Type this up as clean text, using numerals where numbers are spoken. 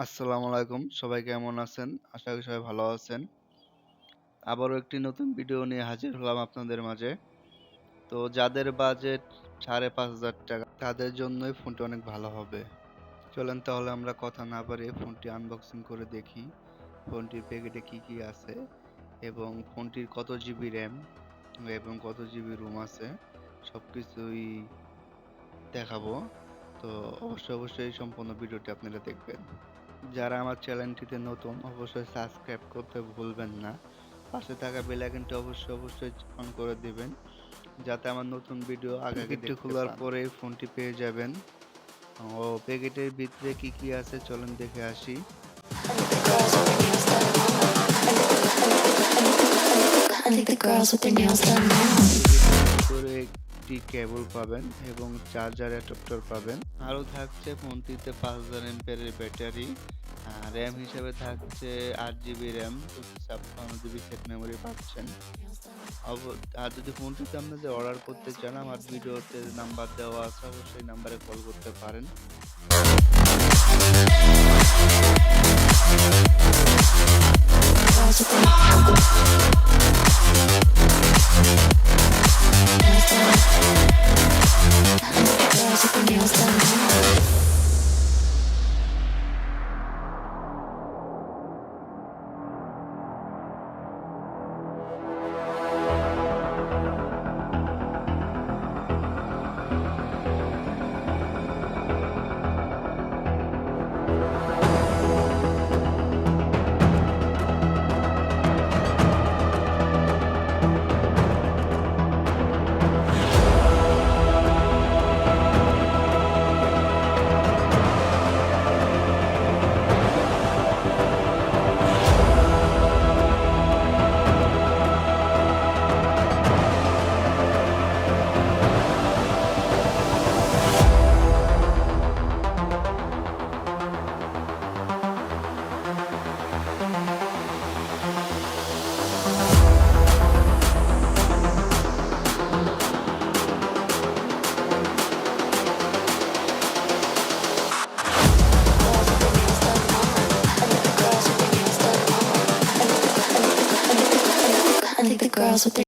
আসসালামু আলাইকুম। সবাই কেমন আছেন? আশা করি সবাই ভালো আছেন। আবারও একটি নতুন ভিডিও নিয়ে হাজির হলাম আপনাদের মাঝে। তো যাদের বাজেট ৳৫,৫০০ তাদের জন্যই ফোনটি অনেক ভালো হবে। চলেন তাহলে আমরা কথা না বাড়িয়ে ফোনটি আনবক্সিং করে দেখি। ফোনটির প্যাকেটে কি আছে এবং ফোনটির কত জিবি RAM এবং কত জিবি ROM আছে সবকিছুই দেখাবো। তো অবশ্যই সম্পূর্ণ ভিডিওটি আপনারা দেখবেন। যারা আমার চ্যানেলটিতে নতুন অবশ্যই সাবস্ক্রাইব করতে ভুলবেন না। পাশে থাকা বেল আইকনটি অবশ্যই অন করে দিবেন যাতে আমার নতুন ভিডিও আগে প্যাকেটটি খোলার পরে ফোনটি পেয়ে যাবেন। ও প্যাকেটের ভিতরে কি আছে চলেন দেখে আসি। ভিতরে একটি কেবল পাবেন এবং চার্জার অ্যাডাপ্টার পাবেন। আরও থাকছে ফোনটিতে 5000 এর ব্যাটারি। RAM হিসেবে থাকছে 8 GB RAM, 256 GB set memory পাচ্ছেন। আর যদি ফোনটিতে আপনাদের অর্ডার করতে চান আমার ভিডিওতে নাম্বার দেওয়া আছে, অবশ্যই নাম্বারে কল করতে পারেন। Girls with their